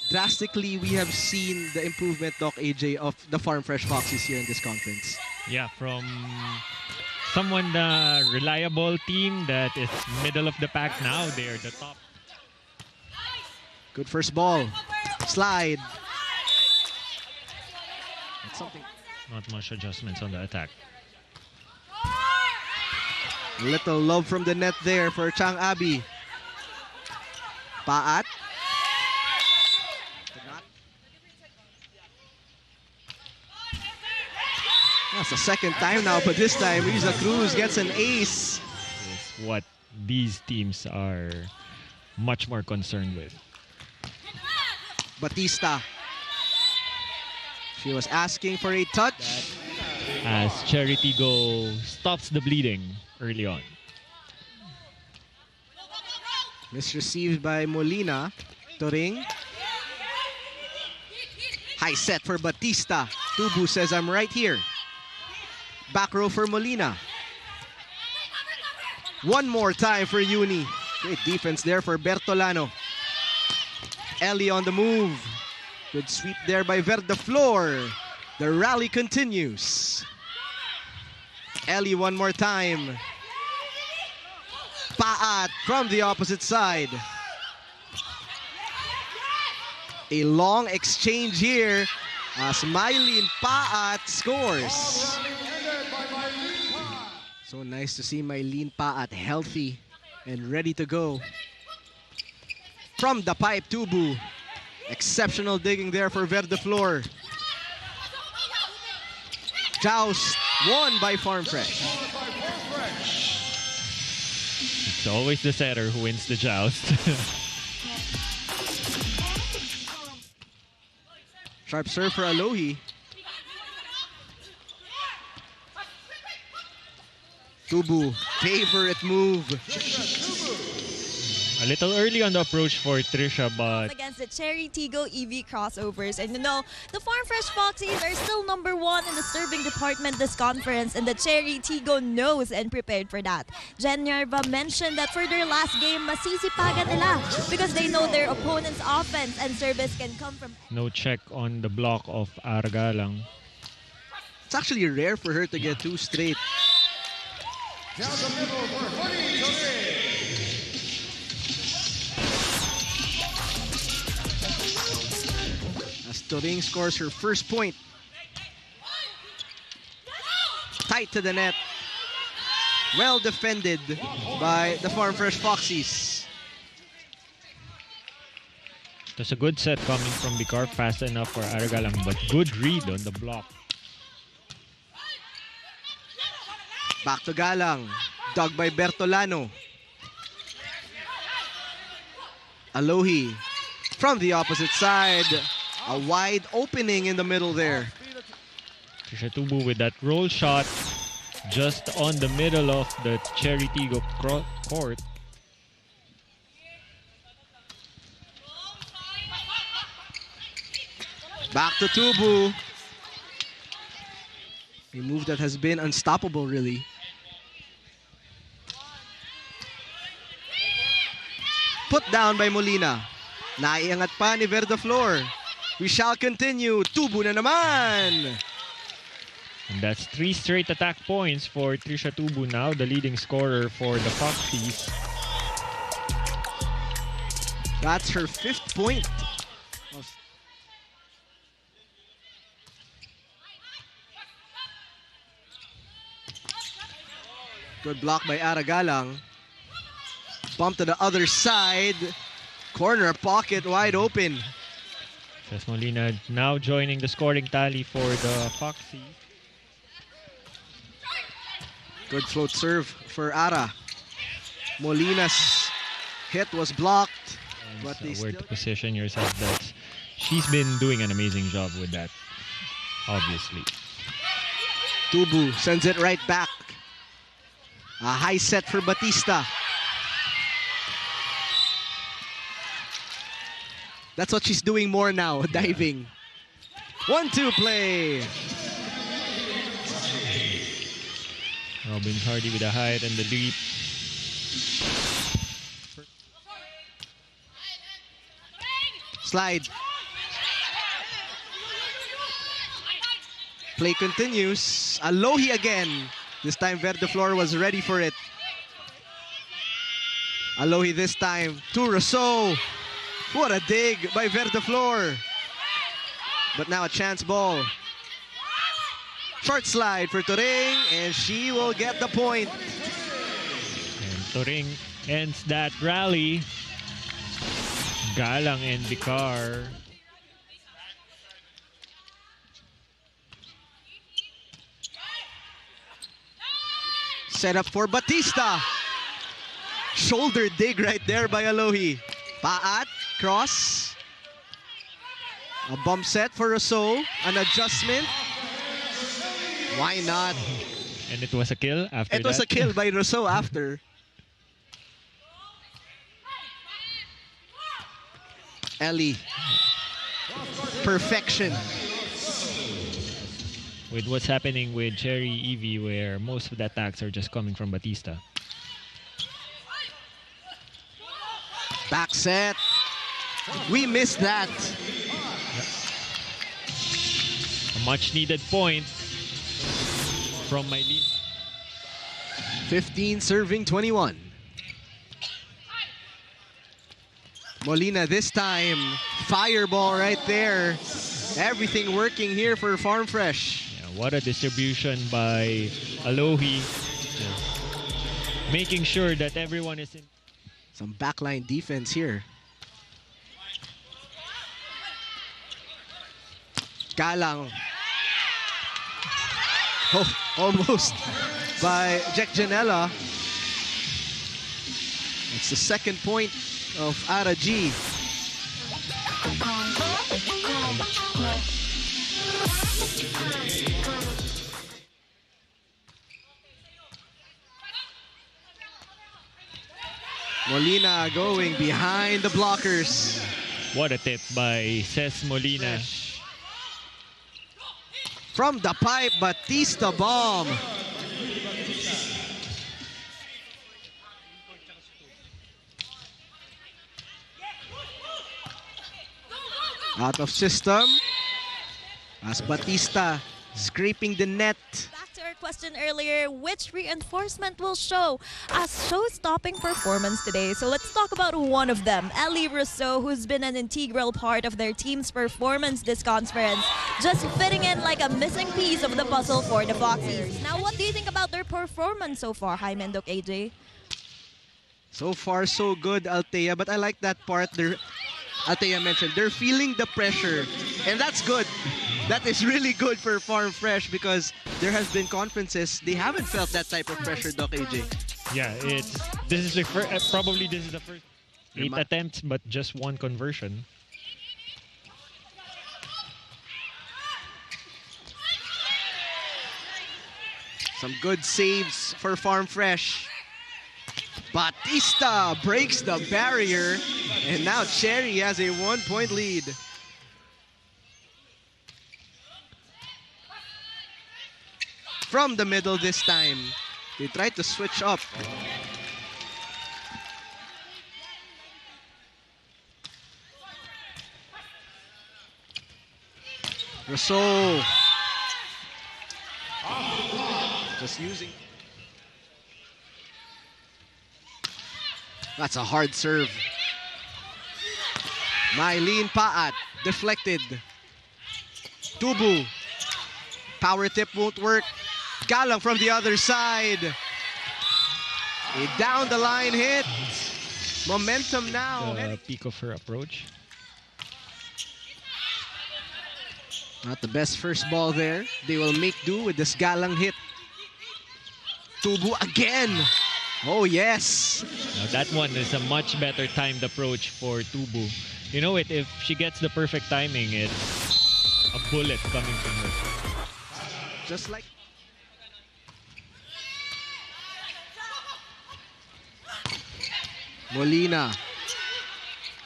drastically we have seen the improvement, Doc AJ, of the Farm Fresh Foxies here in this conference. Yeah, from someone the reliable team that is middle of the pack now, they're the top. Good first ball. Slide. That's something. Not much adjustments on the attack. Little love from the net there for Chang Abi. Paat. That's the second time now, but this time Riza Cruz gets an ace. Is what these teams are much more concerned with. Batista. She was asking for a touch. As Chery Tiggo stops the bleeding early on. Misreceived by Molina. Turing. High set for Batista. Tubu says, I'm right here. Back row for Molina. One more time for Uni. Great defense there for Bertolano. Ellie on the move. Good sweep there by Verdeflor. The rally continues. Ellie one more time. Paat from the opposite side. A long exchange here as Mylene Paat scores. So nice to see Mylene Paat healthy and ready to go. From the pipe, Tubu. Exceptional digging there for Verdeflor. Joust won by Farm Fresh. It's always the setter who wins the joust. Sharp serve for Alohi. Tubu, favorite move. A little early on the approach for Trisha, but against the Chery Tiggo EV Crossovers. And you know, the Farm Fresh Foxies are still #1 in the serving department this conference, and the Chery Tiggo knows and prepared for that. Jen Yarva mentioned that for their last game, masisipagan nila because they know their opponent's offense and service can come from... no check on the block of Argalang. It's actually rare for her to get 2 straight. Down the middle for Honey Turing. As Turing scores her first point. Tight to the net. Well defended by the Farm Fresh Foxies. There's a good set coming from Bicar, fast enough for Argalang, but good read on the block. Back to Galang. Dug by Bertolano. Alohi from the opposite side. A wide opening in the middle there. Trisha Tubu with that roll shot just on the middle of the Chery Tiggo court. Back to Tubu. A move that has been unstoppable, really. Put down by Molina. Naiangat pa ni Verdeflor. We shall continue. Tubu na naman. And that's 3 straight attack points for Trisha Tubu, now the leading scorer for the Foxies. That's her 5th point. Good block by Aragalang. Bump to the other side. Corner pocket wide open. Ches Molina now joining the scoring tally for the Foxies. Good float serve for Ara. Molina's hit was blocked. But they Where still... to position yourself, that she's been doing an amazing job with that, obviously. Tubu sends it right back. A high set for Batista. That's what she's doing more now, diving. 1-2 play. Robin Hardy with a height and the leap. Slide. Play continues. Alohi again. This time Verdeflor was ready for it. Alohi this time to Rousseau. What a dig by Verdeflor. But now a chance ball. Short slide for Turing, and she will get the point. And Turing ends that rally. Galang and Vicar. Set up for Batista. Shoulder dig right there by Alohi. Paat, cross. A bump set for Rousseau. An adjustment. Why not? And it was a kill after that. It was a kill by Rousseau after. Ellie. Perfection. With what's happening with Chery EV, where most of the attacks are just coming from Batista. Back set. We missed that. A much needed point from Mylene. 15 serving 21. Molina this time. Fireball right there. Everything working here for Farm Fresh. Yeah, what a distribution by Alohi. Yeah. Making sure that everyone is in. Some backline defense here. Galang. Oh, almost by Jack Janela. It's the second point of Ara G. Molina going behind the blockers. What a tip by Ces Molina. From the pipe, Batista bomb. Out of system. As Batista scraping the net. Back to our question earlier, which reinforcement will show a show-stopping performance today? So let's talk about one of them, Ellie Rousseau, who's been an integral part of their team's performance this conference, just fitting in like a missing piece of the puzzle for the Foxies. Now, what do you think about their performance so far, Jaime and Doc AJ? So far, so good, Althea. But I like that part there. Althea mentioned they're feeling the pressure, and that's good. That is really good for Farm Fresh because there has been conferences they haven't felt that type of pressure, Doc AJ. Yeah, this is the first, probably this is the first 8 attempts, but just 1 conversion. Some good saves for Farm Fresh. Batista breaks the barrier, and now Chery has a 1-point lead. From the middle this time, they tried to switch up. Rousseau. Just using. That's a hard serve. Mylene Paat deflected. Tubu. Power tip won't work. Galang from the other side. A down the line hit. Momentum now. The peak of her approach. Not the best first ball there. They will make do with this Galang hit. Tubu again. Oh, yes. Now that one is a much better timed approach for Tubu. You know it, if she gets the perfect timing, it's a bullet coming from her. Just like... Molina.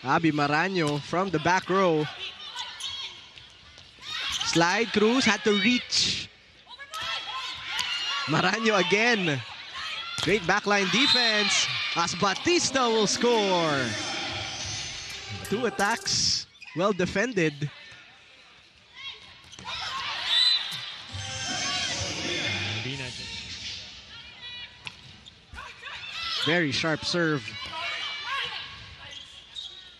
Abby Maraño from the back row. Slide, Cruz had to reach. Maraño again. Great backline defense as Batista will score. 2 attacks, well defended. Very sharp serve.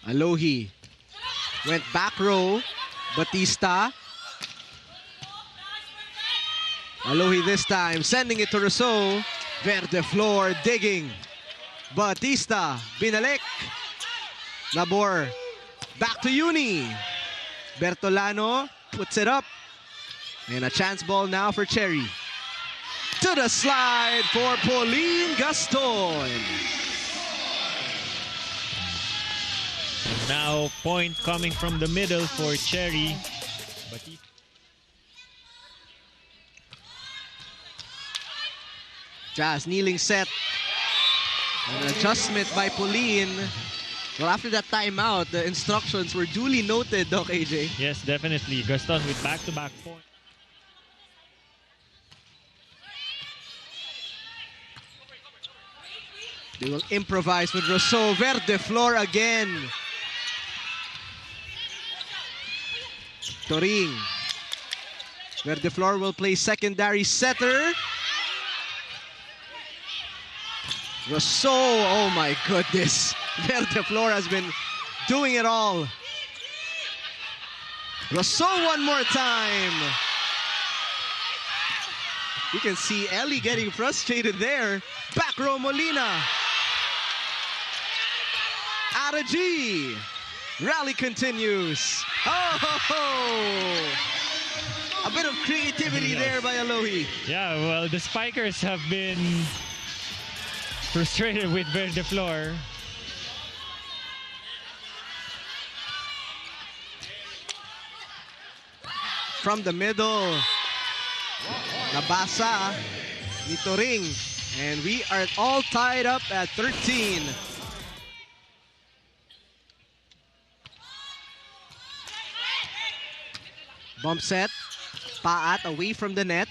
Alohi went back row. Batista. Alohi this time, sending it to Rousseau. Verde floor, digging. Batista, binalik. Nabor, back to Uni. Bertolano puts it up. And a chance ball now for Chery. To the slide for Pauline Gaston. And now point coming from the middle for Chery. Jazz kneeling set. An adjustment by Pauline. Well, after that timeout, the instructions were duly noted, Doc AJ. Yes, definitely. Gaston with back-to-back points. They will improvise with Rousseau. Verde floor again. Toring. Verde floor will play secondary setter. Rousseau, oh my goodness. Verde floor has been doing it all. Rousseau one more time. You can see Ellie getting frustrated there. Back row Molina. Out of G. Rally continues. Oh, ho, ho. A bit of creativity there by Alohi. Yeah, well, the spikers have been frustrated with Verde floor. From the middle. Nabasa ni Toring. And we are all tied up at 13. Bump set. Paat away from the net.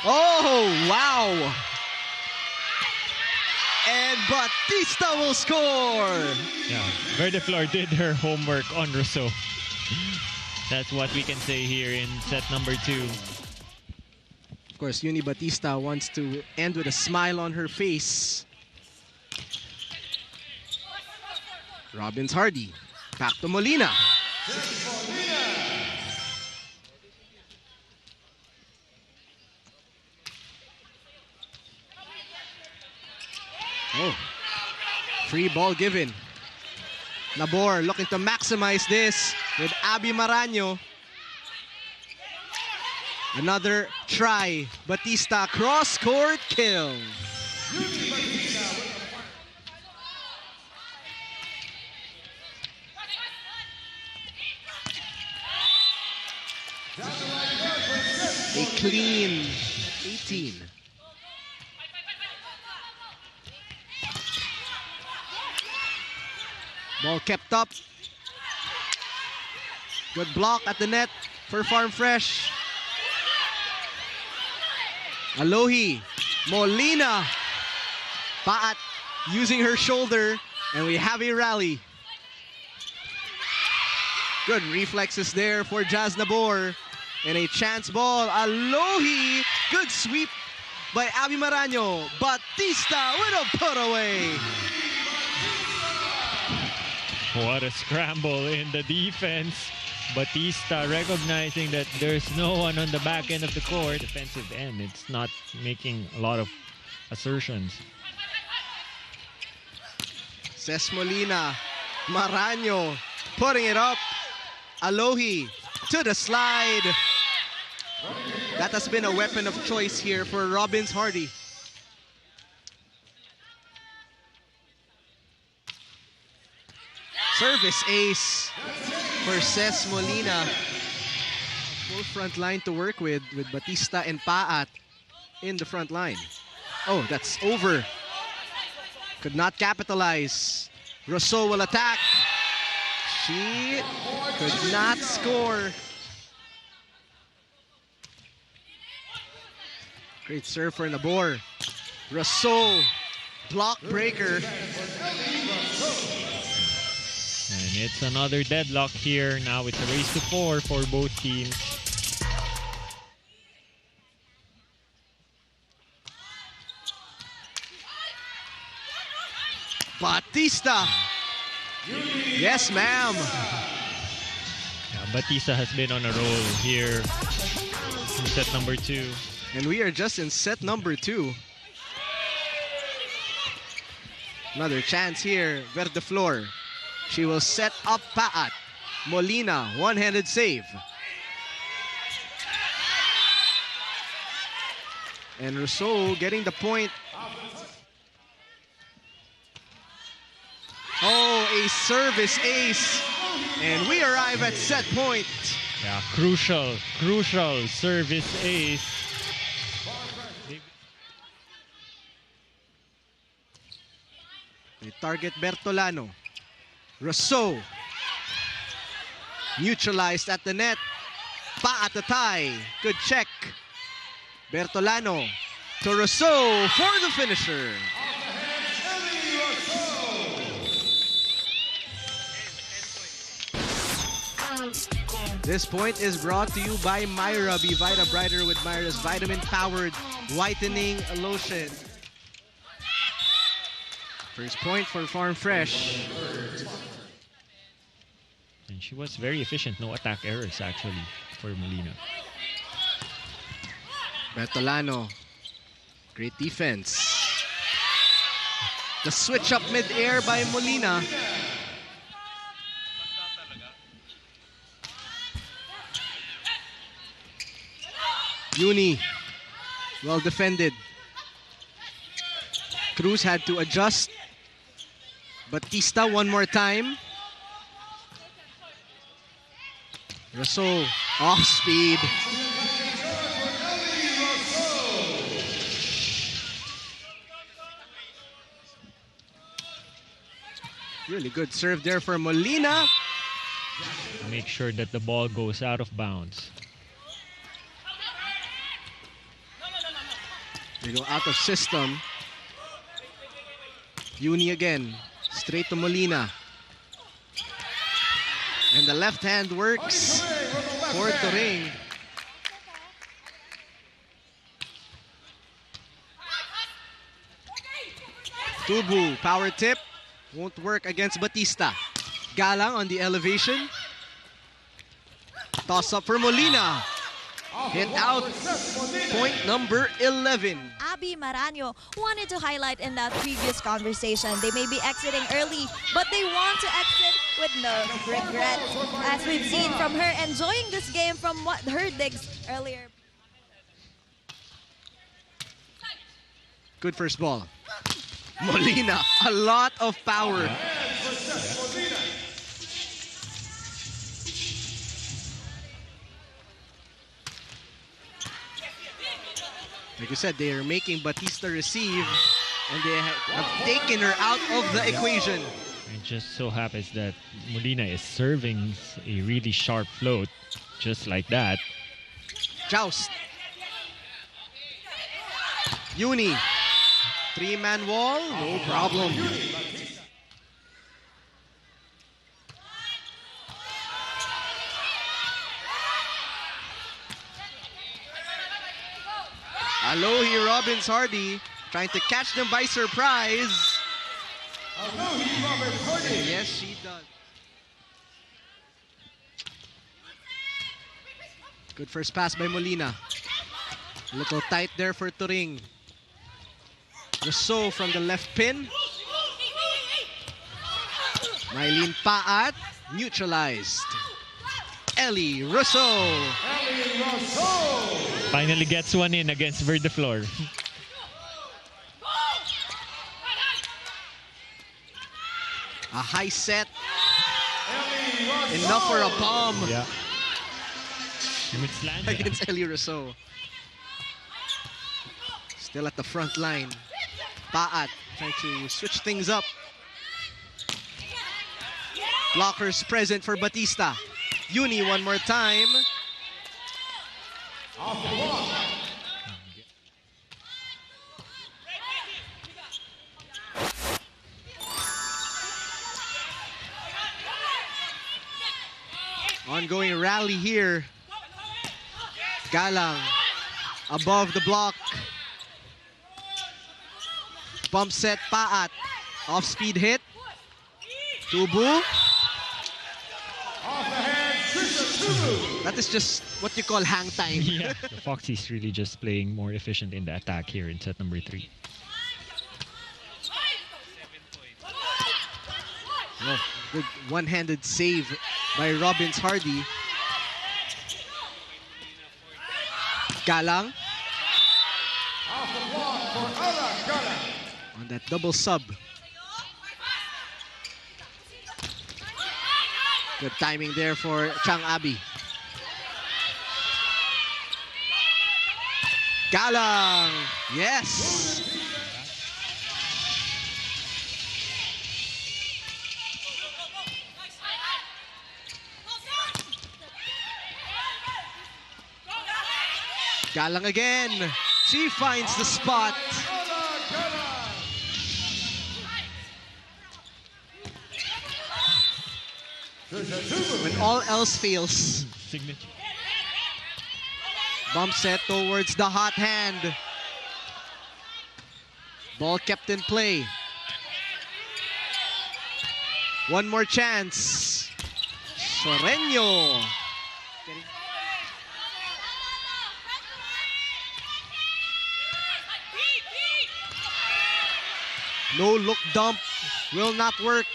Oh, wow. And Batista will score. Yeah, Verde floor did her homework on Rousseau. That's what we can say here in set number 2. Of course, Uni Batista wants to end with a smile on her face. Robbins Hardy. Back to Molina. Oh, free ball given. Nabor looking to maximize this with Abby Maraño. Another try. Batista cross-court kill. A clean 18. Ball kept up. Good block at the net for Farm Fresh. Alohi, Molina, Paat using her shoulder, and we have a rally. Good reflexes there for Jazz Nabor. And a chance ball, Alohi, good sweep by Abby Maraño. Batista with a put away. What a scramble in the defense. Batista recognizing that there's no one on the back end of the court. Defensive end, it's not making a lot of assertions. Ces Molina, Maraño putting it up. Alohi to the slide. That has been a weapon of choice here for Robbins Hardy. Service ace for Ces Molina. Full front line to work with Batista and Paat in the front line. Oh, that's over. Could not capitalize. Rousseau will attack. She could not score. Great serve for Nabor. Rousseau, block breaker. And it's another deadlock here. Now it's a race to 4 for both teams. Batista. Yes, ma'am. Yeah, Batista has been on a roll here in set number 2. And we are just in set number 2. Another chance here. Verde Flor. She will set up Paat. Molina, one-handed save. And Rousseau getting the point. Oh, a service ace. And we arrive at set point. Yeah, crucial service ace. They target Bertolano. Rousseau. Neutralized at the net. Pa at the tie. Good check. Bertolano to Rousseau for the finisher. This point is brought to you by Myra. Be Vita Brighter with Myra's vitamin-powered whitening lotion. First point for Farm Fresh. And she was very efficient. No attack errors, actually, for Molina. Bertolano. Great defense. The switch up mid-air by Molina. Uni. Well defended. Cruz had to adjust. Batista one more time. Rousseau off speed. Really good serve there for Molina. Make sure that the ball goes out of bounds. They go out of system. Uni again. Straight to Molina. And the left hand works for Turing. Tubu, power tip. Won't work against Batista. Galang on the elevation. Toss up for Molina. Hit out. Point number 11. Abby Maranyo wanted to highlight in that previous conversation. They may be exiting early, but they want to exit with no regret. As we've seen from her enjoying this game from what her digs earlier. Good first ball. Molina, a lot of power. Like you said, they are making Batista receive, and they have taken her out of the equation. It just so happens that Molina is serving a really sharp float, just like that. Joust. Uni. Three-man wall, no problem. Alohi Robbins Hardy trying to catch them by surprise. Yes, she does. Good first pass by Molina. A little tight there for Turing. Rousseau from the left pin. Mylene Paat neutralized. Ellie Rousseau. Finally gets one in against Verde Flor. A high set. Enough for a bomb. Yeah. Against Ellie Rousseau. Still at the front line. Paat trying to switch things up. Blockers present for Batista. Uni one more time. Ongoing rally here. Galang above the block. Bump set, Paat. Off-speed hit. Tubu. Off the hand, Trisha Tubu. That is just what you call hang time. Yeah, the Foxies really just playing more efficient in the attack here in set number 3. Oh, good one-handed save by Robbins Hardy. Galang Off the block for Ala Galang. on that double sub. Good timing there for Chang Abi. Galang, yes. Galang again. She finds the spot. Ala Galang. Trisha Tubu. When all else fails. Signature. Bump set towards the hot hand. Ball kept in play. One more chance. Soreño. No look dump. Will not work.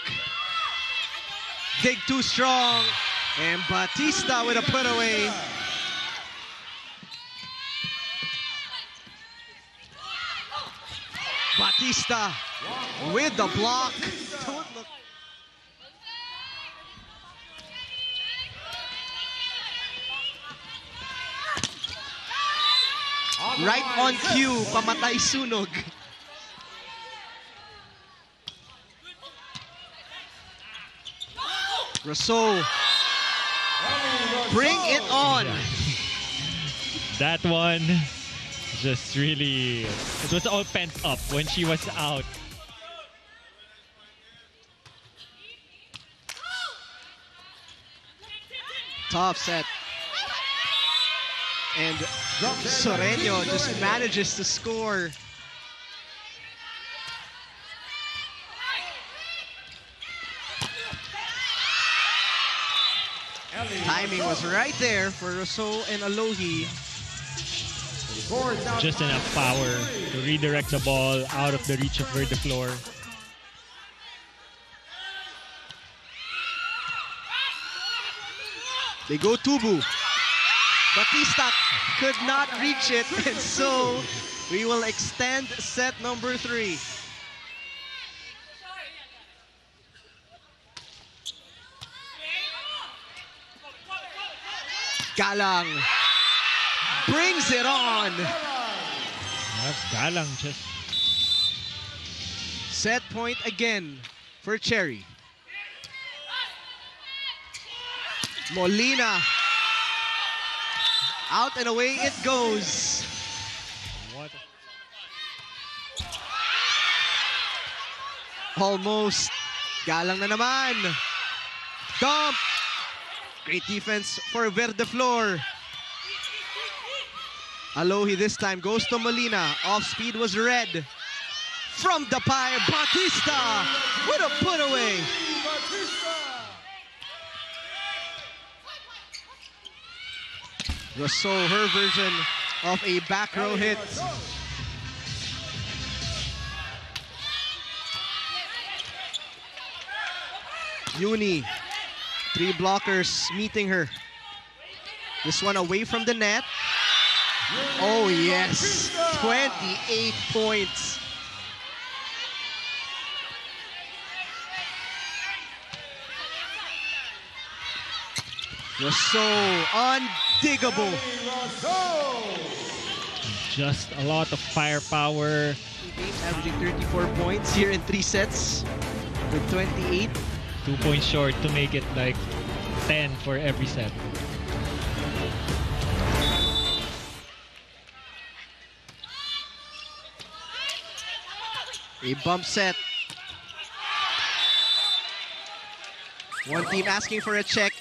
Dig too strong. And Batista with a put away. Batista with the block. Don't look. Right on cue, pamatay sunog. Rousseau, bring it on. That one just really, it was all pent up when she was out. Tough set. And Soreño just manages to score. Timing was right there for Rousseau and Alohi. Just enough power to redirect the ball out of the reach of Verdeflor. They go Tubu. Batista could not reach it, and so we will extend set number 3. Galang brings it on. Galang just Set point again for Chery. Molina. Out and away it goes. what? Almost. Galang na naman. Dump. Great defense for Verdeflor. Alohi this time goes to Molina. Off speed was red. From the pie, Batista with a put away. Rousseau, her version of a back row hit. Uni, 3 blockers meeting her. This one away from the net. Oh yes, 28 points. Rousseau, undiggable. Just a lot of firepower. Games averaging 34 points here in 3 sets with 28. 2 points short to make it like 10 for every set. A bump set. One team asking for a check.